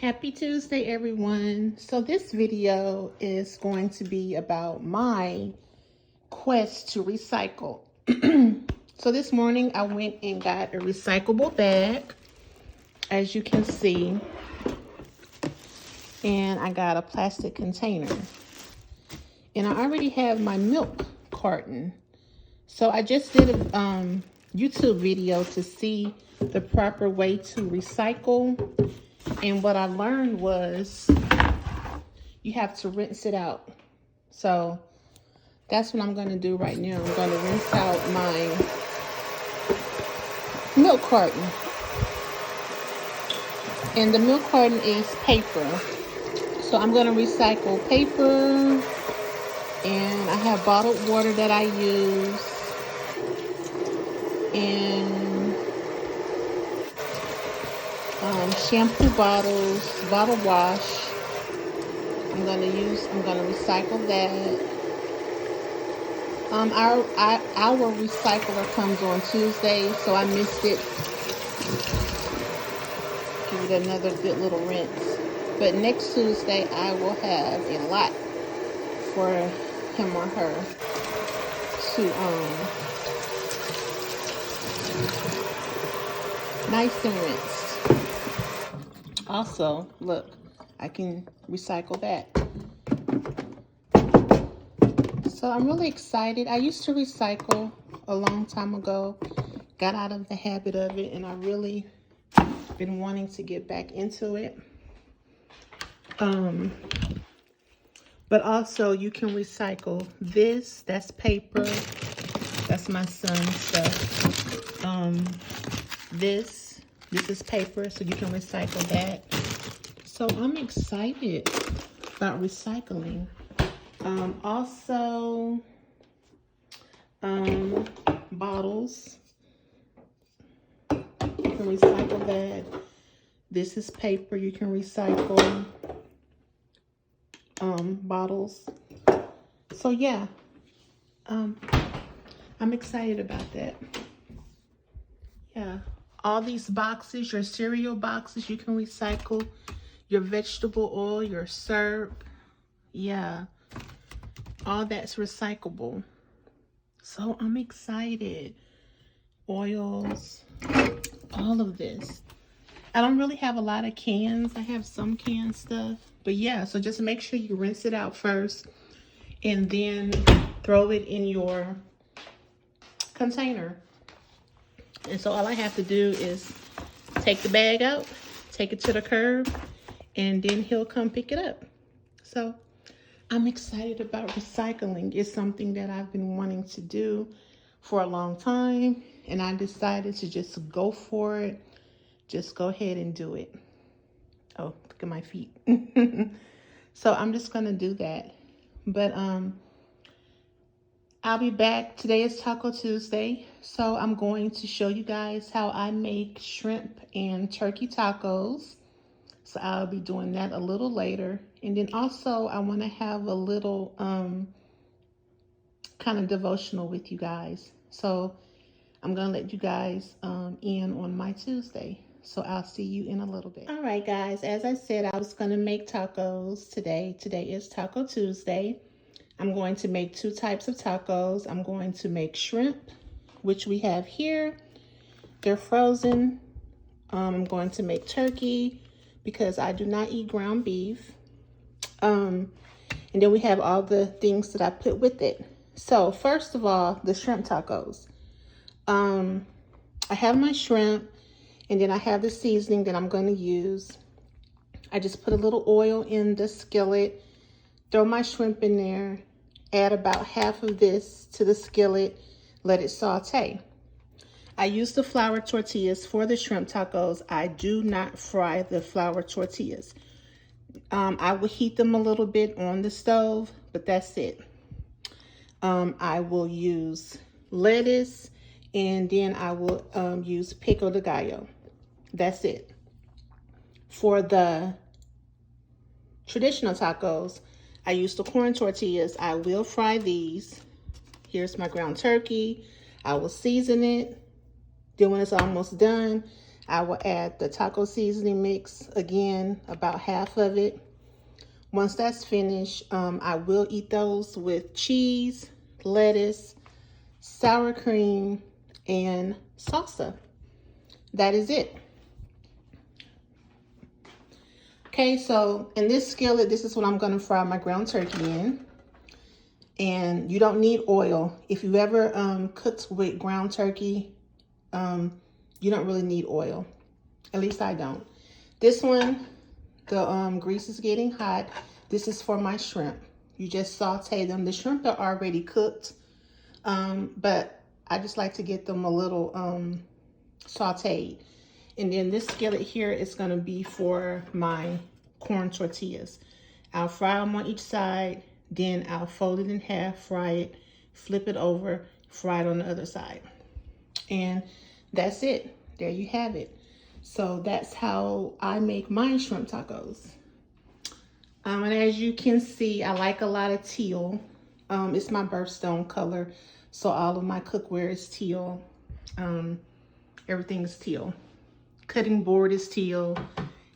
Happy Tuesday, everyone. So this video is going to be about my quest to recycle. So this morning I went and got a recyclable bag, as you can see, and I got a plastic container. And I already have my milk carton. So I just did a YouTube video to see the proper way to recycle. And what I learned was you have to rinse it out. So that's what I'm going to do right now. I'm going to rinse out my milk carton. And the milk carton is paper. So I'm going to recycle paper. And I have bottled water that I use. And shampoo bottles, bottle wash. I'm gonna recycle that. Our recycler comes on Tuesday, so I missed it. Give it another good little rinse. But next Tuesday, I will have a lot for him or her to nice and rinsed. Also, look, I can recycle that. So I'm really excited. I used to recycle a long time ago, got out of the habit of it, and I really been wanting to get back into it. But also you can recycle this, that's paper, that's my son's stuff. This is paper, so you can recycle that. So I'm excited about recycling. Also, bottles. You can recycle that. This is paper, you can recycle bottles. So yeah, I'm excited about that. Yeah. All these boxes, your cereal boxes, you can recycle. Your vegetable oil, your syrup. Yeah. All that's recyclable. So I'm excited. Oils. All of this. I don't really have a lot of cans. I have some canned stuff. But yeah, so just make sure you rinse it out first. And then throw it in your container. And so all I have to do is take the bag out, take it to the curb, and then he'll come pick it up. So I'm excited about recycling. It's something that I've been wanting to do for a long time, and I decided to just go for it. Just go ahead and do it. Oh, look at my feet. So I'm just gonna do that. But I'll be back. Today is Taco Tuesday, so I'm going to show you guys how I make shrimp and turkey tacos. So I'll be doing that a little later. And then also I want to have a little kind of devotional with you guys. So I'm going to let you guys in on my Tuesday. So I'll see you in a little bit. All right, guys. As I said, I was going to make tacos today. Today is Taco Tuesday. I'm going to make two types of tacos. I'm going to make shrimp, which we have here. They're frozen. I'm going to make turkey because I do not eat ground beef. And then we have all the things that I put with it. So first of all, the shrimp tacos. I have my shrimp, and then I have the seasoning that I'm going to use. I just put a little oil in the skillet, throw my shrimp in there, add about half of this to the skillet, let it saute. I use the flour tortillas for the shrimp tacos. I do not fry the flour tortillas. I will heat them a little bit on the stove, but that's it. I will use lettuce, and then I will use pico de gallo. That's it. For the traditional tacos, I use the corn tortillas. I will fry these. Here's my ground turkey. I will season it. Then when it's almost done, I will add the taco seasoning mix, again, about half of it. Once that's finished, I will eat those with cheese, lettuce, sour cream, and salsa. That is it. Okay, so in this skillet, this is what I'm gonna fry my ground turkey in. And you don't need oil. If you ever cooked with ground turkey, you don't really need oil. At least I don't. This one, the grease is getting hot. This is for my shrimp. You just saute them. The shrimp are already cooked, but I just like to get them a little sauteed. And then this skillet here is gonna be for my corn tortillas. I'll fry them on each side, then I'll fold it in half, fry it, flip it over, fry it on the other side. And that's it. There you have it. So that's how I make my shrimp tacos. And as you can see, I like a lot of teal. It's my birthstone color. So all of my cookware is teal. Everything is teal. Cutting board is teal.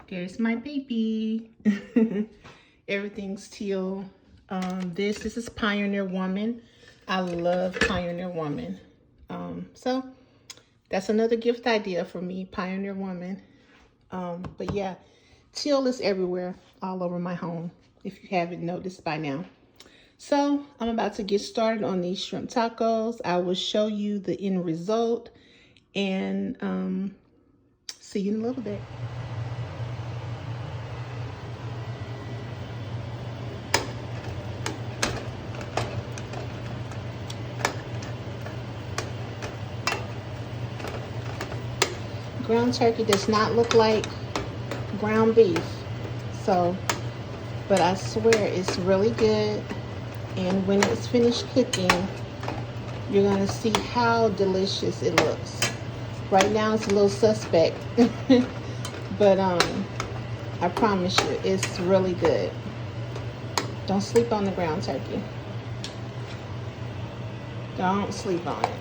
There's my baby. Everything's teal. This is Pioneer Woman. I love Pioneer Woman. So that's another gift idea for me, Pioneer Woman. But yeah, teal is everywhere, all over my home, if you haven't noticed by now. So I'm about to get started on these shrimp tacos. I will show you the end result and see you in a little bit. Ground turkey does not look like ground beef, so, but I swear it's really good. And when it's finished cooking, you're gonna see how delicious it looks. Right now it's a little suspect, but I promise you, it's really good. Don't sleep on the ground turkey. Don't sleep on it.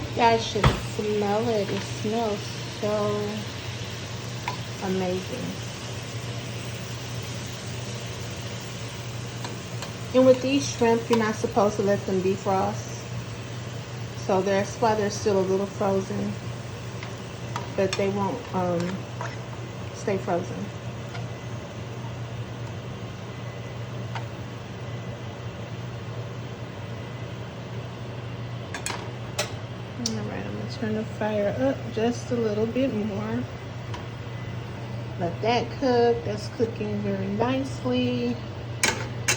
You guys should smell it. It smells so amazing. And with these shrimp, you're not supposed to let them defrost. So that's why they're still a little frozen. But they won't stay frozen. Alright, I'm going to turn the fire up just a little bit more. Let that cook. That's cooking very nicely.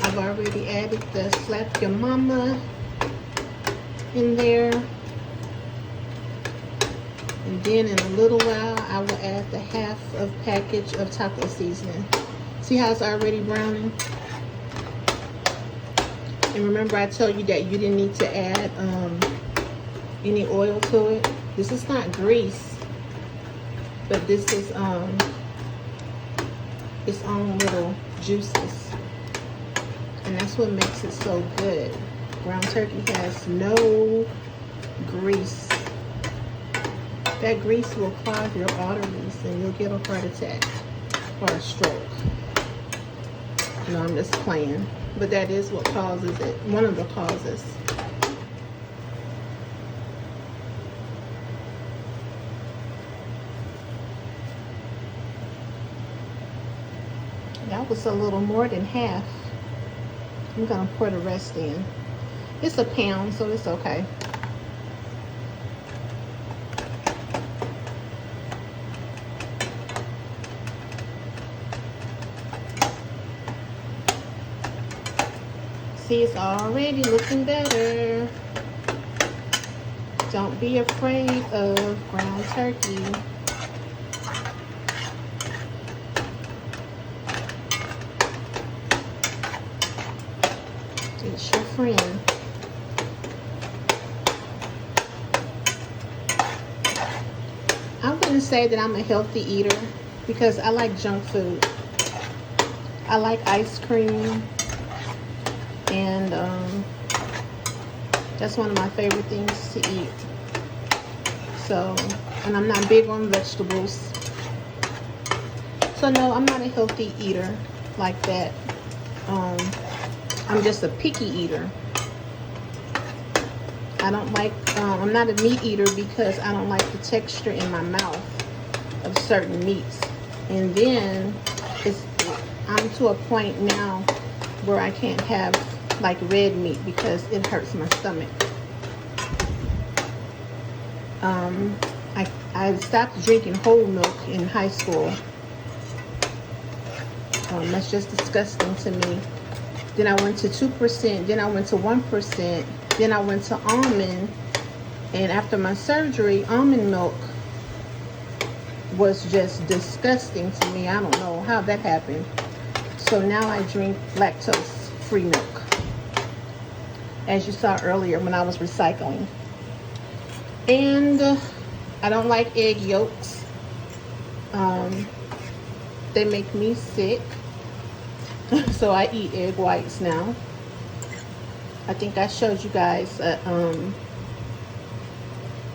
I've already added the Slap Your Mama in there. And then in a little while, I will add the half of package of taco seasoning. See how it's already browning? And remember I told you that you didn't need to add any oil to it. This is not grease, but this is its own little juices. And that's what makes it so good. Ground turkey has no grease. That grease will clog your arteries and you'll get a heart attack or a stroke. No, I'm just playing. But that is what causes it. One of the causes. That was a little more than half. I'm gonna pour the rest in. It's a pound, so it's okay. See, it's already looking better. Don't be afraid of ground turkey. It's your friend. I wouldn't say that I'm a healthy eater because I like junk food. I like ice cream, and that's one of my favorite things to eat. So, and I'm not big on vegetables. So no, I'm not a healthy eater like that. I'm just a picky eater. I don't like, I'm not a meat eater because I don't like the texture in my mouth of certain meats. And then I'm to a point now where I can't have like red meat because it hurts my stomach. I stopped drinking whole milk in high school. That's just disgusting to me. Then I went to 2%, then I went to 1%, then I went to almond, and after my surgery, almond milk was just disgusting to me. I don't know how that happened. So now I drink lactose-free milk, as you saw earlier when I was recycling. And I don't like egg yolks. They make me sick. So I eat egg whites now. I think I showed you guys a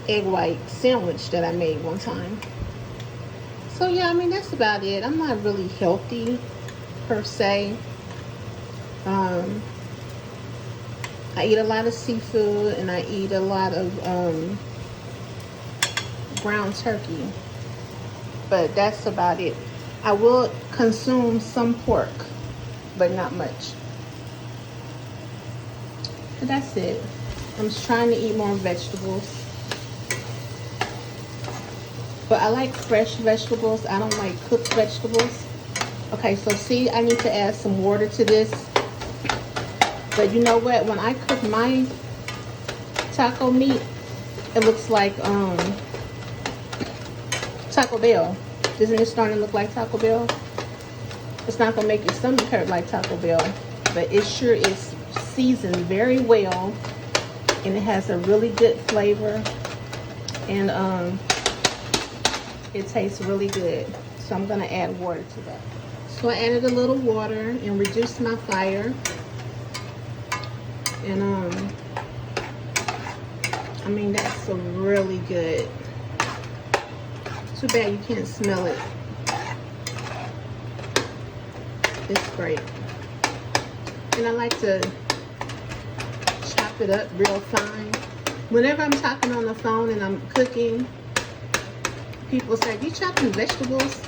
egg white sandwich that I made one time. So yeah, I mean, that's about it. I'm not really healthy per se. I eat a lot of seafood, and I eat a lot of ground turkey, but that's about it. I will consume some pork, but not much. But that's it. I'm just trying to eat more vegetables. But I like fresh vegetables. I don't like cooked vegetables. Okay, so see, I need to add some water to this. But you know what? When I cook my taco meat, it looks like Taco Bell. Isn't it starting to look like Taco Bell? It's not going to make your stomach hurt like Taco Bell, but it sure is seasoned very well, and it has a really good flavor, and it tastes really good. So I'm going to add water to that. So I added a little water and reduced my fire, and I mean, that's really good. Too bad you can't smell it. It's great. And I like to chop it up real fine. Whenever I'm talking on the phone and I'm cooking, people say, "You chopping vegetables?"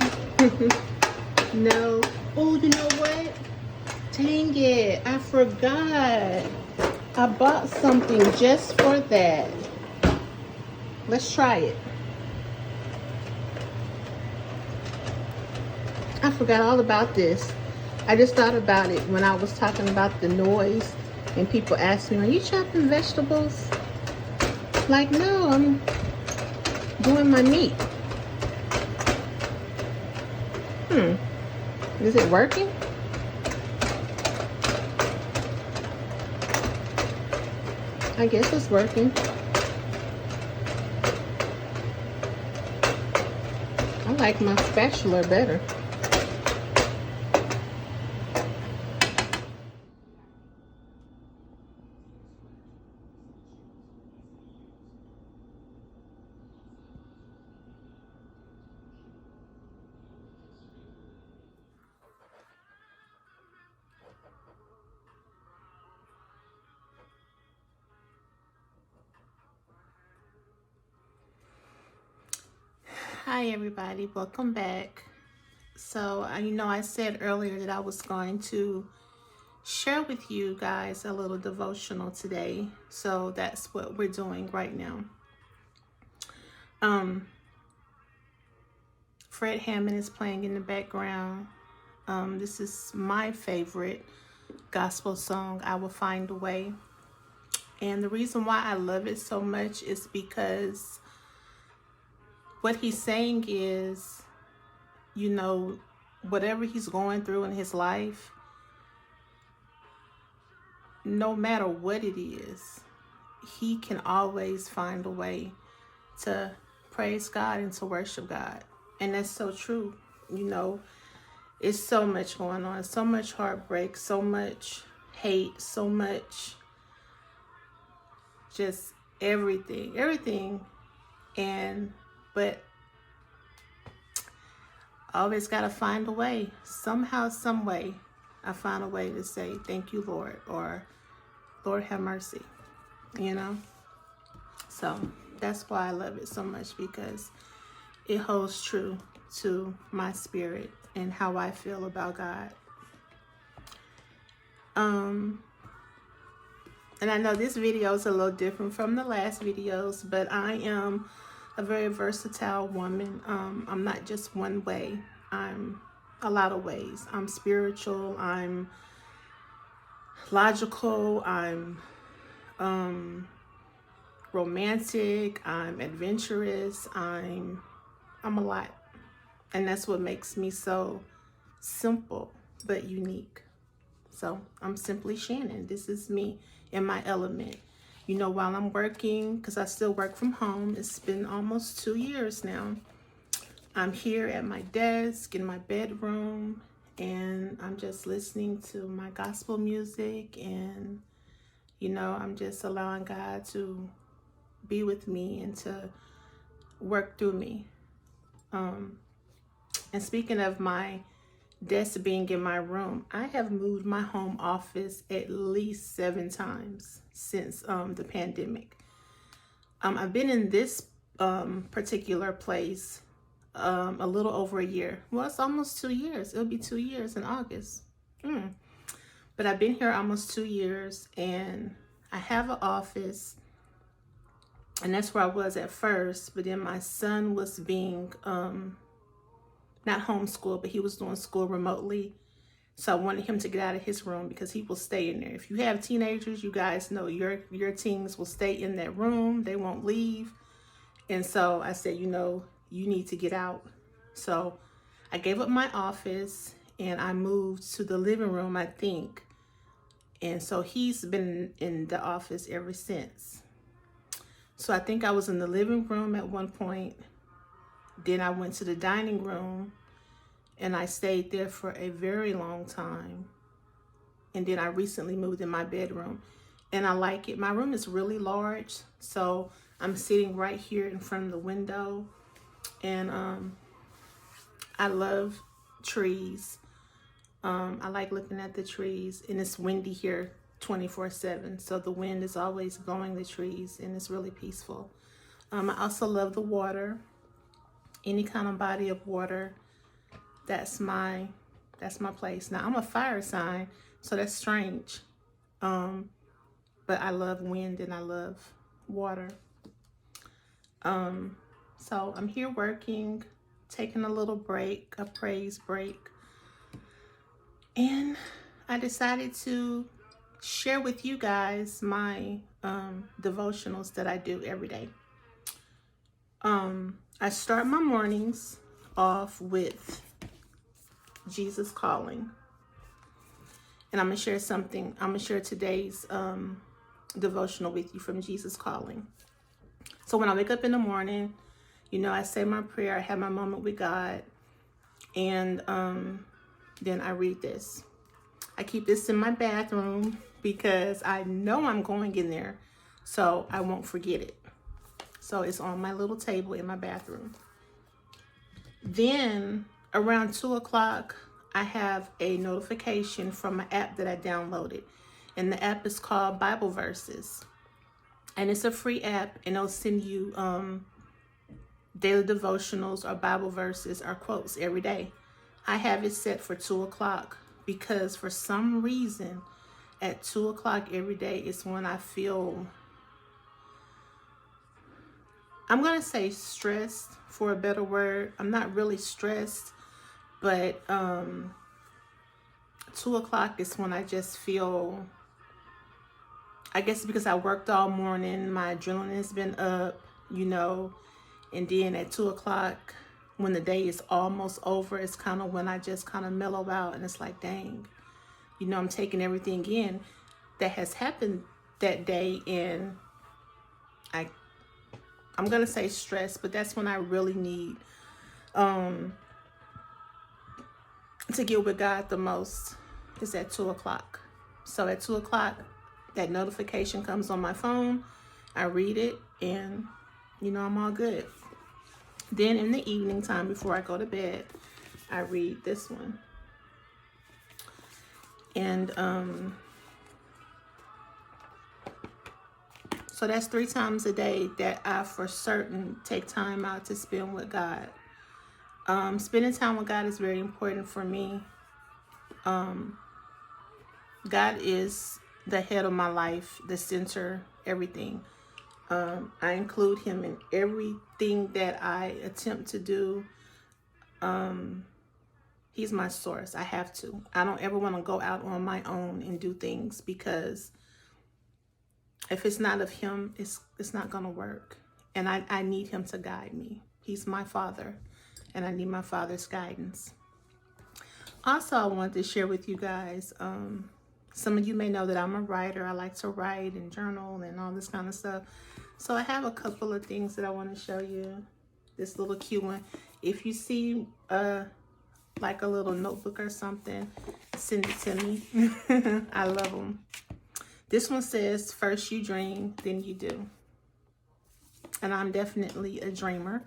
No. Oh, you know what? Dang it, I forgot. I bought something just for that. Let's try it. I forgot all about this. I just thought about it when I was talking about the noise, and people asked me, "Are you chopping vegetables?" Like, no, I'm doing my meat. Is it working? I guess it's working. I like my spatula better. Hi everybody, welcome back. So I said earlier that I was going to share with you guys a little devotional today. So that's what we're doing right now. Fred Hammond is playing in the background. This is my favorite gospel song, I Will Find a Way. And the reason why I love it so much is because what he's saying is, you know, whatever he's going through in his life, no matter what it is, he can always find a way to praise God and to worship God. And that's so true. You know, it's so much going on, so much heartbreak, so much hate, so much just everything. But I always got to find a way, somehow, some way. I find a way to say, thank you, Lord, or Lord have mercy, you know? So that's why I love it so much, because it holds true to my spirit and how I feel about God. And I know this video is a little different from the last videos, but I am a very versatile woman. I'm not just one way. I'm a lot of ways. I'm spiritual. I'm logical. I'm romantic. I'm adventurous. I'm a lot. And that's what makes me so simple but unique. So I'm simply Shannon. This is me in my element. You know, while I'm working, because I still work from home, it's been almost 2 years now. I'm here at my desk in my bedroom, and I'm just listening to my gospel music, and, you know, I'm just allowing God to be with me and to work through me. And speaking of my desk being in my room, I have moved my home office at least 7 times since the pandemic. I've been in this particular place a little over a year. Well, it's almost 2 years. It'll be 2 years in August. But I've been here almost 2 years, and I have an office, and that's where I was at first. But then my son was being not homeschooled, but he was doing school remotely. So I wanted him to get out of his room because he will stay in there. If you have teenagers, you guys know your teens will stay in that room. They won't leave. And so I said, you know, you need to get out. So I gave up my office and I moved to the living room, I think. And so he's been in the office ever since. So I think I was in the living room at one point. Then I went to the dining room and I stayed there for a very long time. And then I recently moved in my bedroom, and I like it. My room is really large, so I'm sitting right here in front of the window, and I love trees. I like looking at the trees, and it's windy here 24/7, so the wind is always blowing the trees, and it's really peaceful. I also love the water. Any kind of body of water, that's my place. Now I'm a fire sign, so that's strange. But I love wind and I love water. So I'm here working, taking a little break, a praise break. And I decided to share with you guys my devotionals that I do every day. I start my mornings off with Jesus Calling. And I'm going to share something. I'm going to share today's devotional with you from Jesus Calling. So when I wake up in the morning, you know, I say my prayer, I have my moment with God, and then I read this. I keep this in my bathroom because I know I'm going in there, so I won't forget it. So it's on my little table in my bathroom. Then around 2 o'clock, I have a notification from an app that I downloaded. And the app is called Bible Verses. And it's a free app, and it'll send you daily devotionals or Bible verses or quotes every day. I have it set for 2 o'clock because for some reason at 2 o'clock every day is when I feel, I'm going to say stressed for a better word. I'm not really stressed, but 2 o'clock is when I just feel, I guess because I worked all morning, my adrenaline has been up, you know, and then at 2 o'clock, when the day is almost over, it's kind of when I just kind of mellow out, and it's like, dang, you know, I'm taking everything in that has happened that day, and I'm going to say stress, but that's when I really need to get with God the most, is at 2 o'clock. So at 2 o'clock, that notification comes on my phone. I read it, and, you know, I'm all good. Then in the evening time, before I go to bed, I read this one. And so that's 3 times a day that I for certain take time out to spend with God. Spending time with God is very important for me. God is the head of my life, the center, everything. I include him in everything that I attempt to do. He's my source. I have to. I don't ever want to go out on my own and do things, because if it's not of him, it's not going to work. And I need him to guide me. He's my father, and I need my father's guidance. Also, I wanted to share with you guys, some of you may know that I'm a writer. I like to write and journal and all this kind of stuff. So I have a couple of things that I want to show you. This little cute one. If you see like a little notebook or something, send it to me. I love them. This one says, first you dream, then you do. And I'm definitely a dreamer,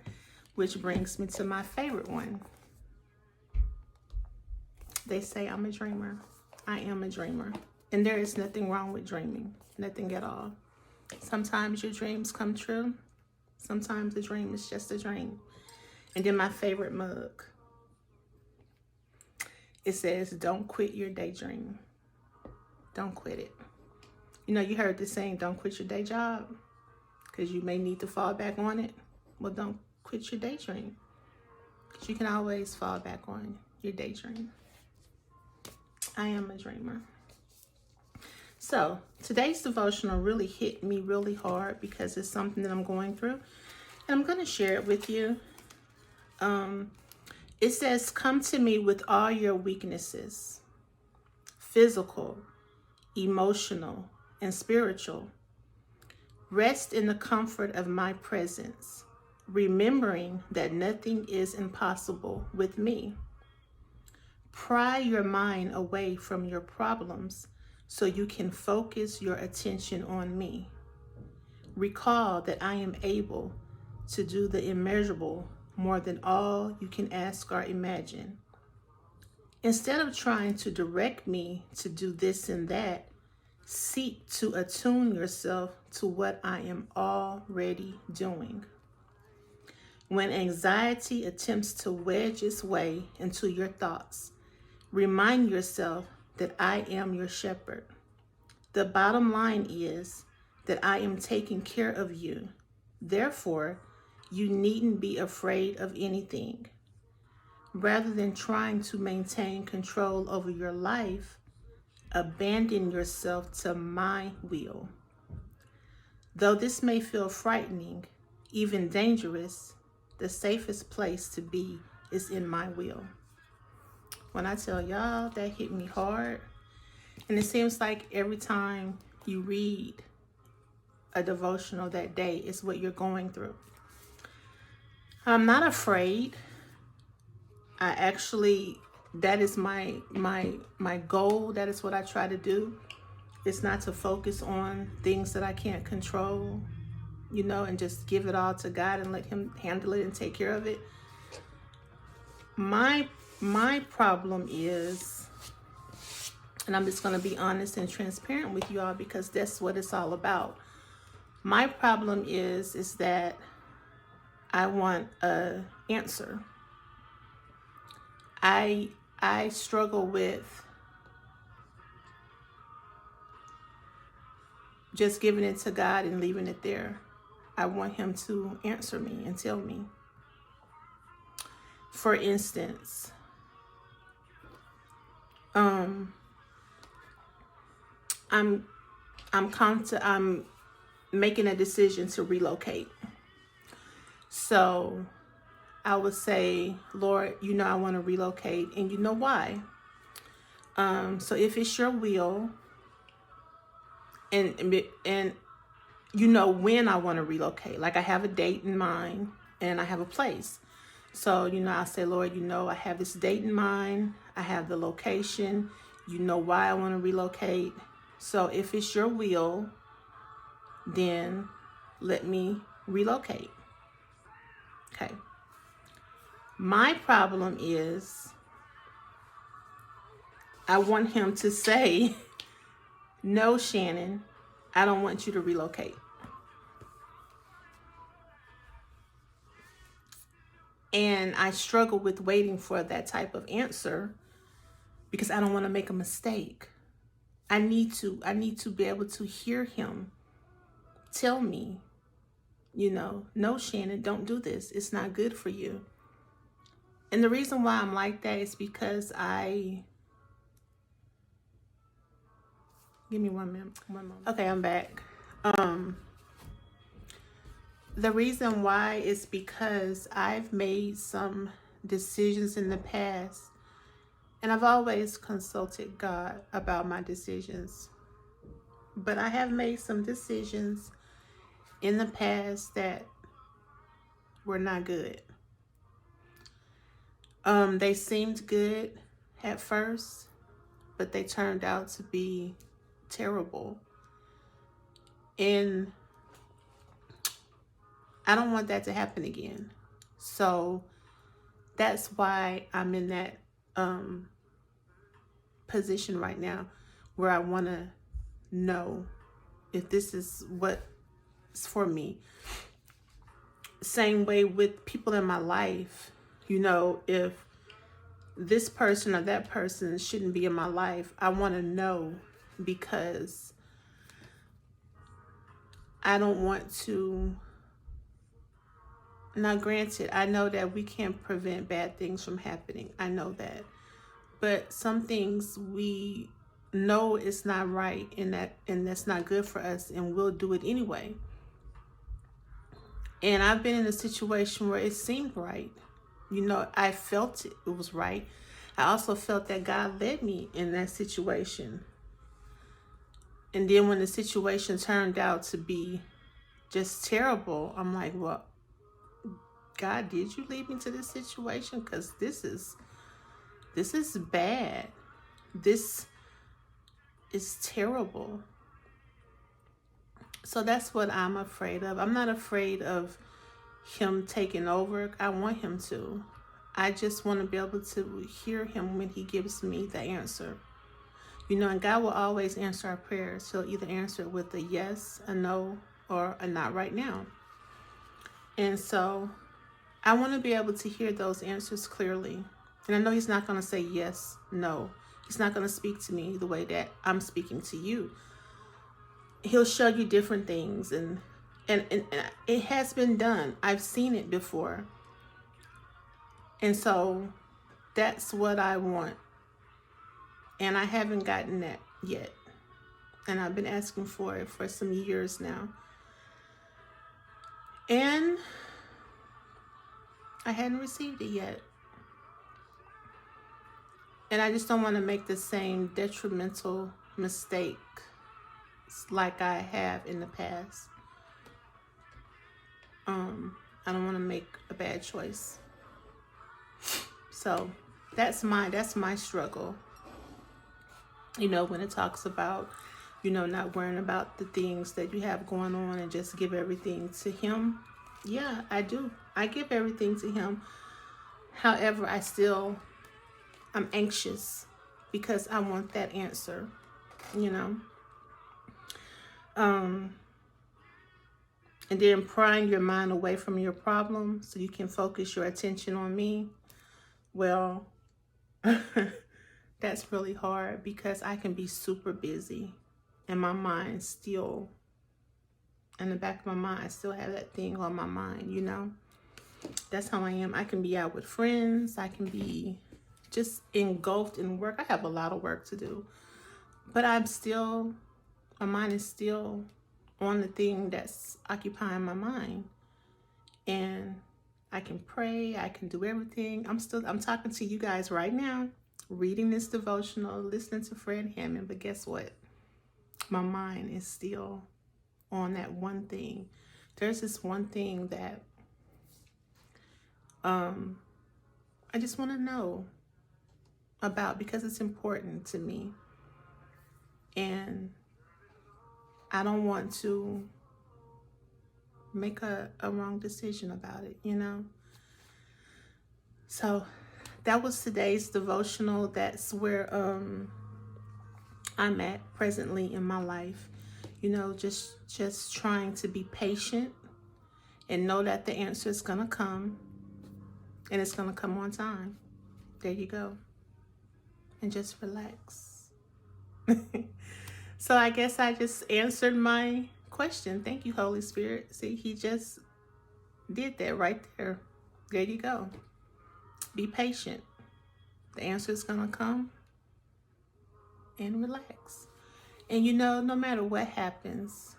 which brings me to my favorite one. They say I'm a dreamer. I am a dreamer. And there is nothing wrong with dreaming. Nothing at all. Sometimes your dreams come true. Sometimes the dream is just a dream. And then my favorite mug. It says, don't quit your daydream. Don't quit it. You know, you heard this saying, don't quit your day job, because you may need to fall back on it. Well, don't quit your daydream, because you can always fall back on your daydream. I am a dreamer. So today's devotional really hit me really hard, because it's something that I'm going through, and I'm going to share it with you. It says, come to me with all your weaknesses, physical, emotional, and spiritual. Rest in the comfort of my presence, remembering that nothing is impossible with me. Pry your mind away from your problems so you can focus your attention on me. Recall that I am able to do the immeasurable, more than all you can ask or imagine. Instead of trying to direct me to do this and that, seek to attune yourself to what I am already doing. When anxiety attempts to wedge its way into your thoughts, remind yourself that I am your shepherd. The bottom line is that I am taking care of you. Therefore, you needn't be afraid of anything. Rather than trying to maintain control over your life, abandon yourself to my will. Though this may feel frightening, even dangerous, the safest place to be is in my will. When I tell y'all, that hit me hard. And it seems like every time you read a devotional that day, it's what you're going through. I'm not afraid. I actually, that is my goal. That is what I try to do. It's not to focus on things that I can't control, you know, and just give it all to God and let him handle it and take care of it. My problem is, and I'm just going to be honest and transparent with you all, because that's what it's all about. My problem is that I want an answer. I struggle with just giving it to God and leaving it there. I want him to answer me and tell me. For instance, I'm I'm making a decision to relocate. So I would say, Lord, I want to relocate, and you know why. So if it's your will, and when I want to relocate, like I have a date in mind and I have a place. So, I'll say, Lord, I have this date in mind. I have the location. You know why I want to relocate. So if it's your will, then let me relocate. Okay. My problem is I want him to say, no, Shannon, I don't want you to relocate. And I struggle with waiting for that type of answer because I don't want to make a mistake. I need to be able to hear him tell me, no, Shannon, don't do this. It's not good for you. And the reason why I'm like that is because give me 1 minute. 1 moment. Okay, I'm back. The reason why is because I've made some decisions in the past, and I've always consulted God about my decisions. But I have made some decisions in the past that were not good. They seemed good at first, but they turned out to be terrible. And I don't want that to happen again. So that's why I'm in that position right now where I want to know if this is what's for me. Same way with people in my life, if this person or that person shouldn't be in my life, I want to know, because I don't want to. Now, granted, I know that we can't prevent bad things from happening. I know that. But some things we know it's not right, and that's not good for us, and we'll do it anyway. And I've been in a situation where it seemed right. I felt it was right. I also felt that God led me in that situation. And then when the situation turned out to be just terrible, I'm like, well, God, did you lead me to this situation? Because this is bad. This is terrible. So that's what I'm afraid of. I'm not afraid of him taking over. I want him to. I just want to be able to hear him when he gives me the answer. And God will always answer our prayers. He'll either answer it with a yes, a no, or a not right now. And so I want to be able to hear those answers clearly. And I know he's not going to say yes, no. He's not going to speak to me the way that I'm speaking to you. He'll show you different things, and it has been done. I've seen it before. And so that's what I want. And I haven't gotten that yet. And I've been asking for it for some years now. And I hadn't received it yet. And I just don't want to make the same detrimental mistake like I have in the past. I don't want to make a bad choice. So that's my struggle. When it talks about, not worrying about the things that you have going on and just give everything to him. Yeah, I do. I give everything to him. However, I'm anxious because I want that answer, and then prying your mind away from your problem so you can focus your attention on me. Well, that's really hard because I can be super busy and my mind still, in the back of my mind, I still have that thing on my mind, That's how I am. I can be out with friends. I can be just engulfed in work. I have a lot of work to do, but my mind is still on the thing that's occupying my mind. And I can pray, I can do everything. I'm talking to you guys right now, reading this devotional, listening to Fred Hammond, but guess what? My mind is still on that one thing. There's this one thing that I just want to know about because it's important to me. And I don't want to make a wrong decision about it, you know? So that was today's devotional. That's where I'm at presently in my life. You know, just trying to be patient and know that the answer is going to come, and it's going to come on time. There you go. And just relax. So I guess I just answered my question. Thank you, Holy Spirit. See, he just did that right there. There you go. Be patient. The answer is going to come, and relax. And you know, no matter what happens,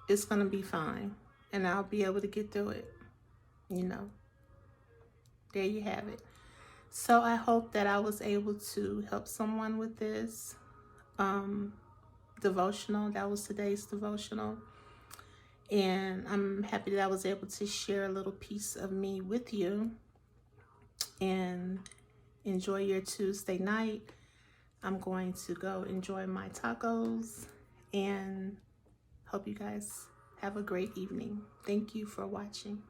it's going to be fine. And I'll be able to get through it. You know, there you have it. So I hope that I was able to help someone with this devotional. That was today's devotional. And I'm happy that I was able to share a little piece of me with you. And enjoy your Tuesday night. I'm going to go enjoy my tacos and hope you guys have a great evening. Thank you for watching.